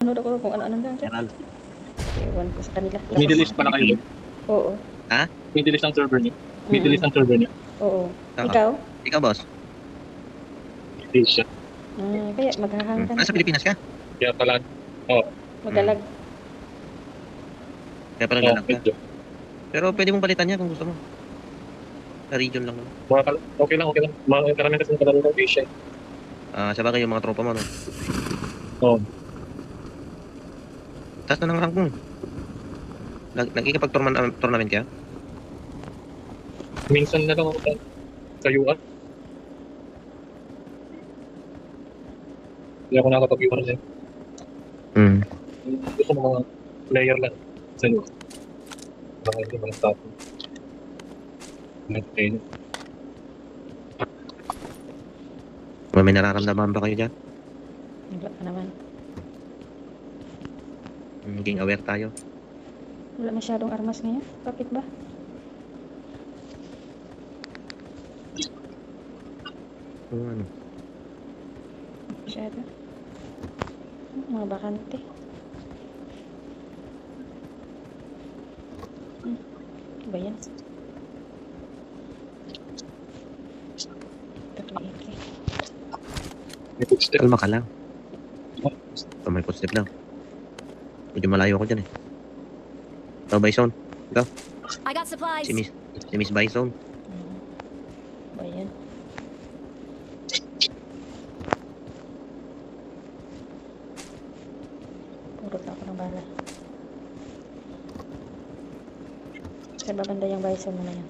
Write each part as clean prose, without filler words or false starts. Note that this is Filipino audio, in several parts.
Ano ako kung ano-ano lang dyan. General. Ewan ko sa kanila. Middle East pala kayo. Oo. Ha? Middle East ang server niyo. Middle East ang server niyo. Oo. Oo. Ikaw? Ikaw, boss? Asia. Kaya maghahang ka na. Nasa Pilipinas ka? Kaya pala, Magalag. Kaya pala galag ka. medyo. Pero pwede mong palitan niya kung gusto mo. Sa region lang naman. Okay lang. Mga karamihan kasi ng kalaro ng Asia. Sa bagay yung mga tropa mo, no? Oo. Taas na ng rank mo. Nagkikipag-tournament ka? Minsan na lang ako sa UR. Hindi ako nakakapag-UR niya. Gusto mo mga player lang sa UR. Mga hindi mga staff. May nararamdaman ba kayo dyan? Wala pa naman. Maging aware tayo. Wala masyadong armas ngayon. Bakit ba? Ano? Masyado. Mga bakante. Ano ba yan? Takliki. May footstep. Kalma ka lang. May footstep lang. Medyo malayo ako dyan eh. Ikaw, Bison. Ikaw. I got supplies. Si Miss Bison. Ba yan? Purot ako ng bala. Saan ba banda yung bison mo na yan?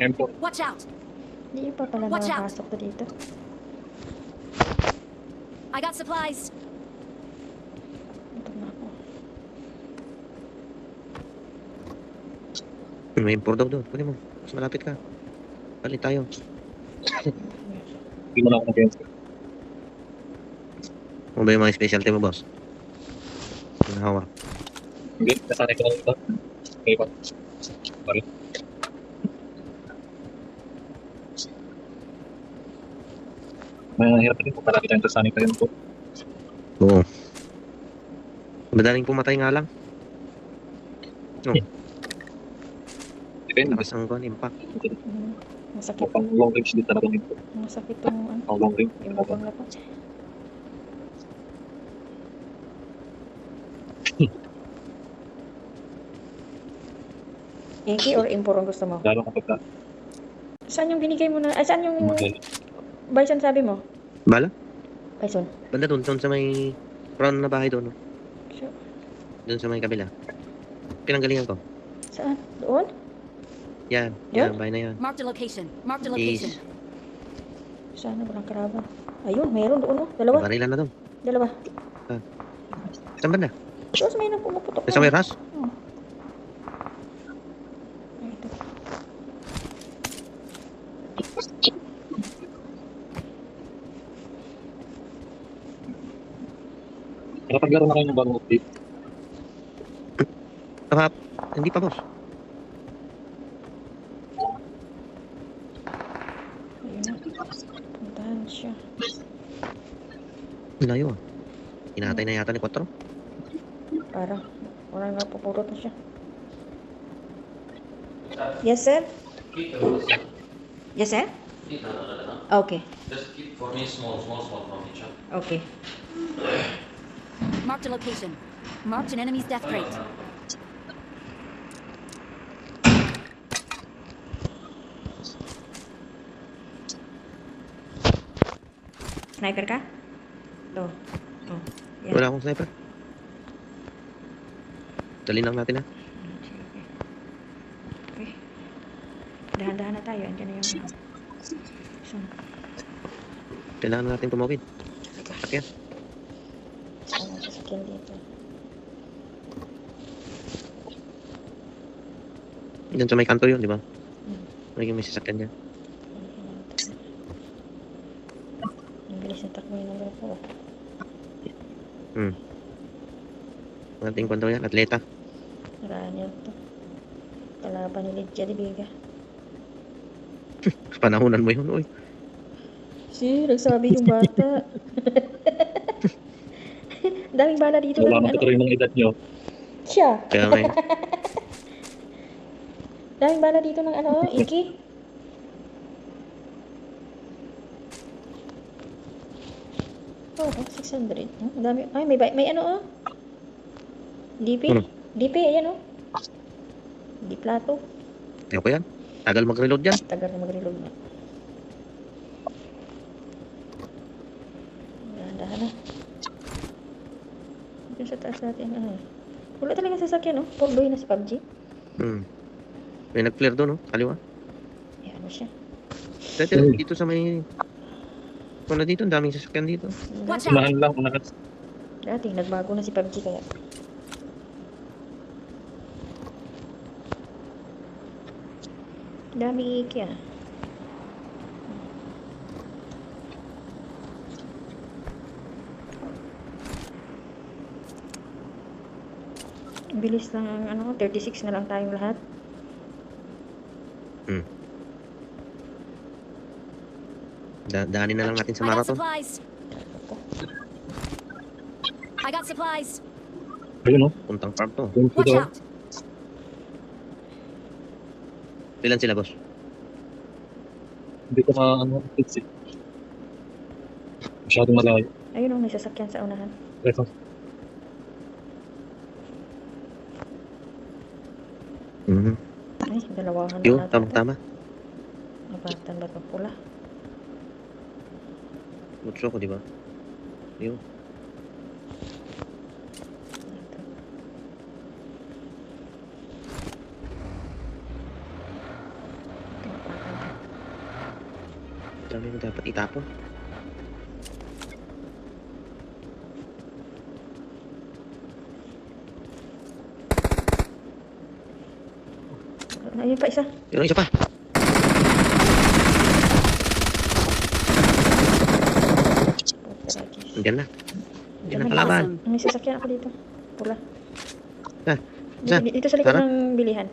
M4. Watch out. Hindi pa pala Watch out. nakapasok to dito. I got supplies. Ito na ako. May import daw doon. Kunin mo. Mas malapit ka. Palit tayo. Hindi mo na ako nag-answer. Ano ba yung mga specialty mo, boss? Hawak. Hindi, nasanay ko lang ito. Okay ba? Sorry. Mahirap din kung palagi tayong nasanay tayo po. Oo. Madaling pumatay nga lang. Depende. Lakas ng impact. Masakit. Pang long range din talaga nito. Masakit yung ano. Pang long range. Yung bukong na po. Inky or impor ang gusto mo? Lalo kapag ka. Saan yung binigay mo na? Ay, saan yung Model. bison sabi mo? Bala? Bison. Banda doon sa may brown na bahay doon. No? Sure. Doon sa may kabila. Pinanggalingan ko. Saan? Doon? Yan. Yan? Yan, bahay na yan. Marked a location. Marked a Is. location. Saan na walang karaba? Ayun, meron doon. Oh. Dalawa. Barilan na doon. Dalawa. Saan banda? Diyos, may nang pumuputok. Sa may ras? Ay, ito. Nakapaglaro na kayo ng bagong update. Hindi pa, boss. Ayun na. Puntahan siya. Layo ah. Kinatay na yata ni Quattro. Parang orang nga pupurot na siya. Yes, sir? Yes, sir? Okay. Just keep for me small from each other. Okay. Marked a location. Marked an enemy's death crate. Sniper ka? Ito. Oh. Yan. Wala akong sniper. Dali lang natin ah. Okay. Dahan-dahan na tayo. Andiyan na yung... Kailangan natin tumawid. Sige. Ano sasakyan dito? Diyan sa may kanto yun, di ba? May sasakyan niya. Ang bilis na takbo yung number 4. Ating kwento yan, atleta. Marami to. Kalaban ni Lydia de Vega. Panahonan mo yun, uy. Si, nagsabi yung bata. Daming bala dito Wala ng naman rin ng edad nyo. Siya. Kaya nga yun. Daming bala dito ng Iki. Oh, 600. Ang dami. Ay, may DP. Ano? DP, ayan Di plato. Ayaw ko yan. Tagal mag-reload yan. Tagal na mag-reload na. Dahan-dahan na. Dito sa taas natin. Wala talaga sasakyan, Purdoy na si PUBG. May nag-flare doon, kaliwa. Ayan siya. Dati dito sa may... Kung na dito, ang daming sasakyan dito. Watch out! Unahan lang, unahan. Dati, nagbago na si PUBG kaya. Dami Iki, Bilis lang, 36 na lang tayong lahat. Daanin na lang natin sa I got marathon. supplies. I got supplies. Ayun, Puntang farm to. Doon Watch daw. out! Ilan sila, boss? Hindi ko fix it. Masyadong malayo. Ayun may sasakyan sa unahan. Ito. Ay, dalawahan na Yun, natin. tamang-tama. Mabatan ba ito? Pula? Butso ko, di ba? Yun. Ito. Dami mo dapat itapon. Ayun pa isa. Yun, isa pa. Nandiyan na. Nandiyan na kalaban. Awesome. May sasakyan ako dito. Pula. Ah, saan? Dito sa likod Tara. ng bilihan.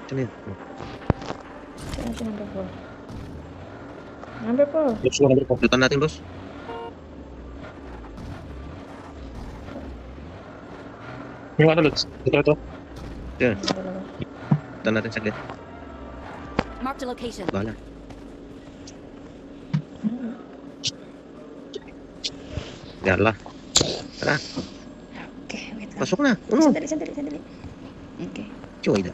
Saan yun? Saan si number 4? Number 4. Let's go, number 4. Lutan natin, boss. Yung Lutz. Ito. Yan. Dalawa. Lutan natin saglit. Marked a location. Bala. Gala. Tara, Okay, wait lang. pasok na. Uno. Sandali. Okay. Choy da.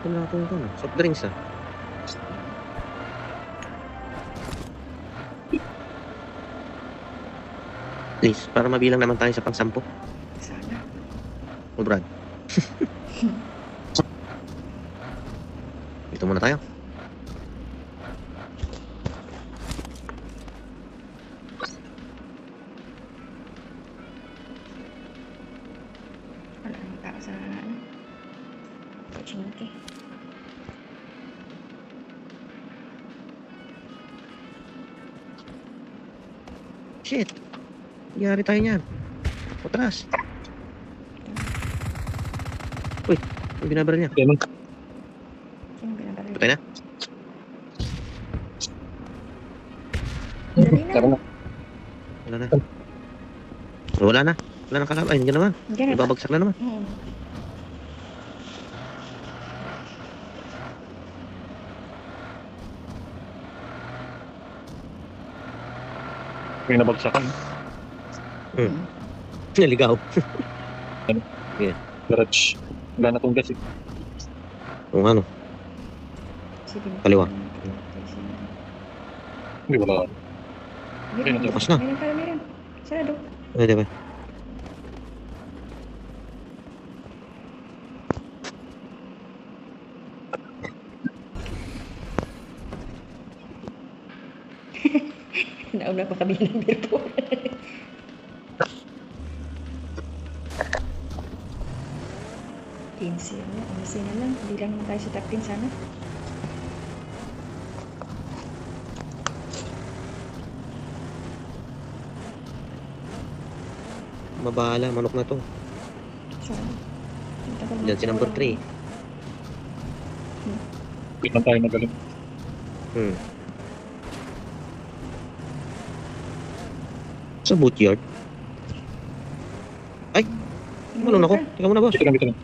Wala akong ito. Soft drinks Please, para mabilang naman tayo sa pang-sampo. Sana. O Brad. Dito muna tayo. Wala nang tao sa Pochinki. Shit. Yari tayo niyan. Patras. Uy, yung binabaril niya. Ganun. Sino binabaril? Patay na. Dali na. Tara na. Wala na. Wala na. Wala na kalaban. Ay, hindi naman. Diyan na ba? Ibabagsak na naman. May nabagsakan. Naligaw. Garage. Wala na tong gas eh. Kung ano. Sige. Kaliwa. Hindi, wala. Meron. Bukas na. Meron. Sarado. Pwede ba? nagpakabilang beer po. Pinsi na, pinsi na lang. Hindi lang naman tayo sa top 10 sana. Mabahala, manok na to. Sana. Ang tagal Yan si number 3. Hindi man tayo magaling. Sa bootyard. Ay! Malun ako. Tika muna, boss. Dito lang, dito lang.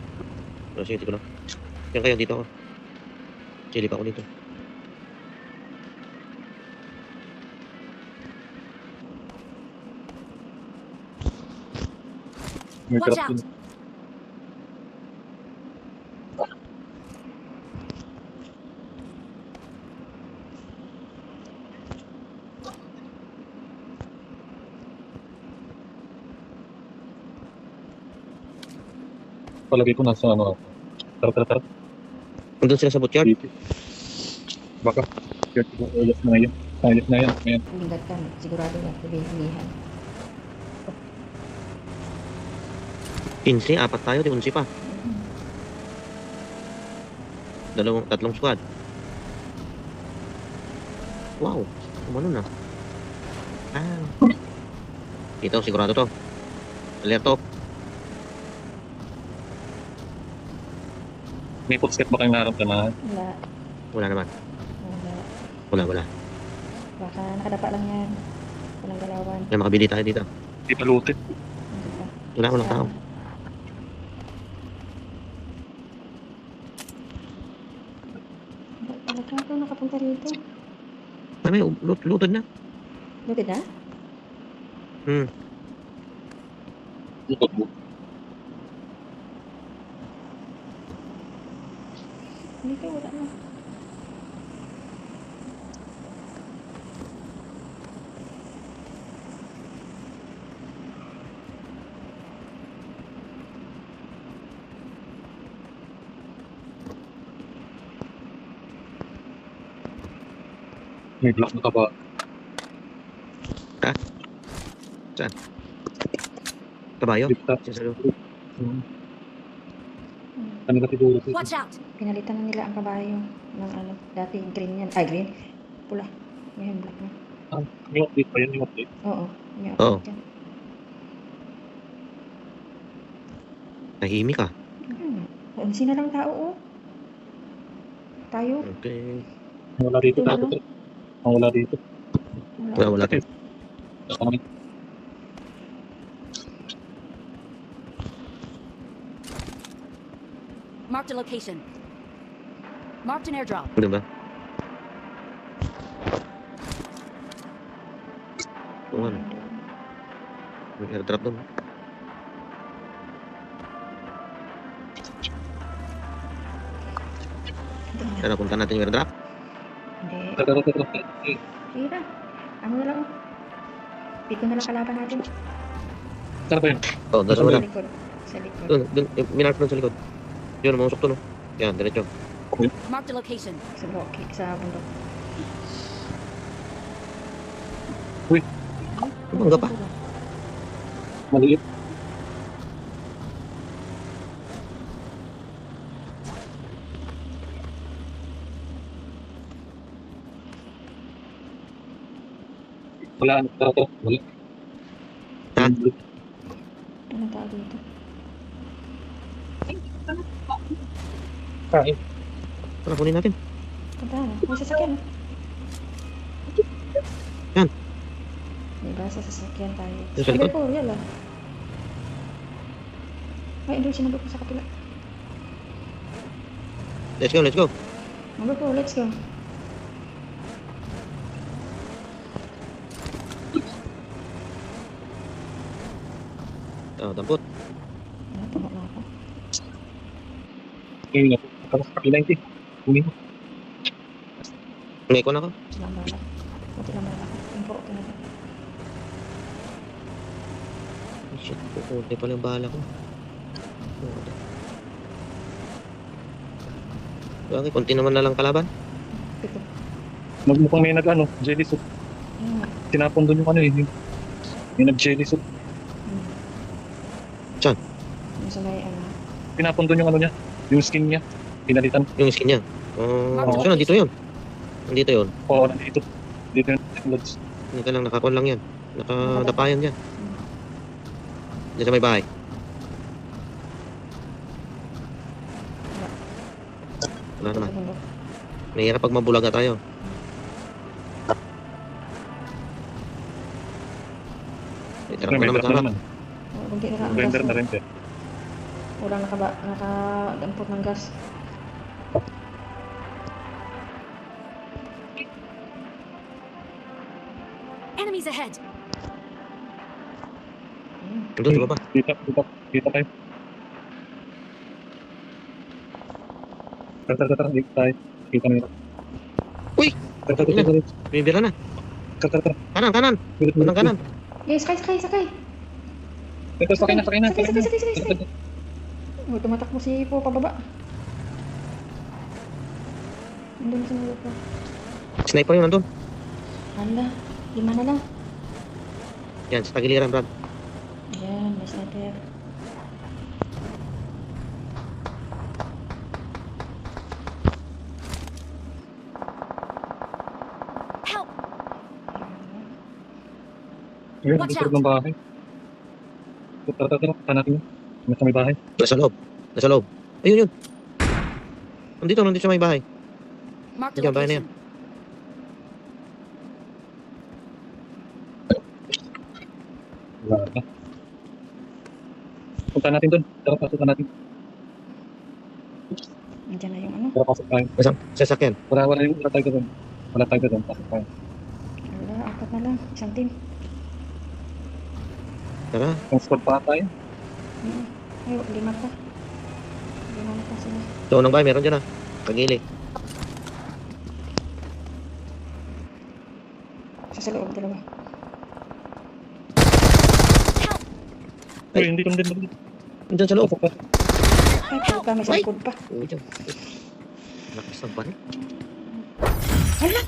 Sige, dito lang. Yan kayo, dito ako. Chili pa ako dito. May Watch trap out. din. Palagay ko nasa ano ako. Tara. Andun sila sa bootyard. Dito. Baka. Ulit na yan. Ulit na yan. Ayan. Bigat ka, sigurado na. Pilihan. 15, 4 tayo, di 11 pa. Tatlong squad. Wow, umano na. Dito, sigurado to. Alerto. May footstep ba kayong nararamdaman? Wala. Wala naman. Wala. Wala. Baka nakadapa lang yan. Walang galawan. Kaya makabili tayo dito. Di pa looted. Hindi pa. Walang tao. Talaga ito nakapunta rito. May lutod na. Lupit na? Looted mo. Hindi ka, wala na. May block na ka ba? Kabayo. Dito. Siya sa loob. Ano na siguro? Watch out. Pinalitan na nila ang kabayo ng ano, dati green yan. Ay, green. Pula. Ngayon, black na. Yung update pa yan, yung update. Oo. May Oo. update yan. Tahimik ka. Sino lang tao, oh. Tayo. Okay. Wala dito. Ito, Dapat. Wala dito. Wala to. Marked a location. Marked an airdrop. Diba? Oo, ano. May airdrop doon. Tara, punta natin yung airdrop. Hindi. Tara. Kira. Ano na lang, oh. Pito na lang kalaban natin. Saan ba yun? Oo, doon Sa wala. likod. Sa likod. Doon, minark doon sa likod. Yun, mausok to, no? Yan, diretso. Marked a location. Sa bukid, sa bundok. Bangga pa. Maliit. Wala. Tara. Wala. Ha? Anong tao dito? Kain. Tara, kunin natin. Punta na. May sasakyan. Yan. Diba, sa sasakyan tayo. Yung sa likod? Ay, real ah. Ay, doon sinabot ko sa kapila. Let's go. Number 4, let's go. Dampot. Natunok na ako. Ngayon na po. Tapos kapila hindi. Kunin mo. May ikon ako. Silang balak. Mati lang balak ako. Import ko na ba? Shit, pupunti pala yung bahala ko. Bakit? Konti naman na lang kalaban. Pito. Magmukhang may nag-ano. Jelly soup. Tinapon doon yung ano eh. Yung nag-jelly suit. Yung sa may ano. Tinapon doon yung ano niya. Yung skin niya. Pinalitan. Yung skin niya. Oo. So, nandito yun. Nandito yun. Oo, nandito. Dito yung loads. Hindi ka lang, nakakon lang yan. Nakadapayan yan. Diyan sa may bahay. Wala naman. Sa bundok. Mahirap pag mabulaga tayo. Tira ko May naman drop sa na harap. naman. Kunti na Render na rin. Walang nakadampot ng gas. Enemies ahead. Doon, di ba ba? Kita tayo. Tara, dito tayo. Kita nyo. Uy! Tara. Bibira na. Tara. Kanan. Unang kanan. Okay, sakay. Ito, sakay na. Sakay. Oh, tumatakbo si Po pababa. Nandun sa mga po. Sniper yun nandun. Anda, 5 na lang. Yan, sa tagiliran, Brad. Ayan, may sniper. Help! Ayun, Watch dito ng bahay. Tara. Saan natin yun? Nasa may bahay. Nasa loob. Ayun. Nandito sa may bahay. Marked a Diyan, bahay na yan. location. Wala na. Punta natin doon. Tara, pasukan natin. Nandiyan na yung ano. Tara, pasok tayo. Sasakyan. Wala tayo doon. Pasok tayo. Wala, 4 na lang. Isang team. Tara. Ang squad pa tayo. Ay, 5 pa. 5 na pa sila. Sa unang bahay, meron dyan ah. Kagili. Sa loob, 2. Uy, hindi din. Diyan sa loob. Pasok pa. Ay, puta, may sa likod pa. Uy, dyan. Lakas ng ban. Hala!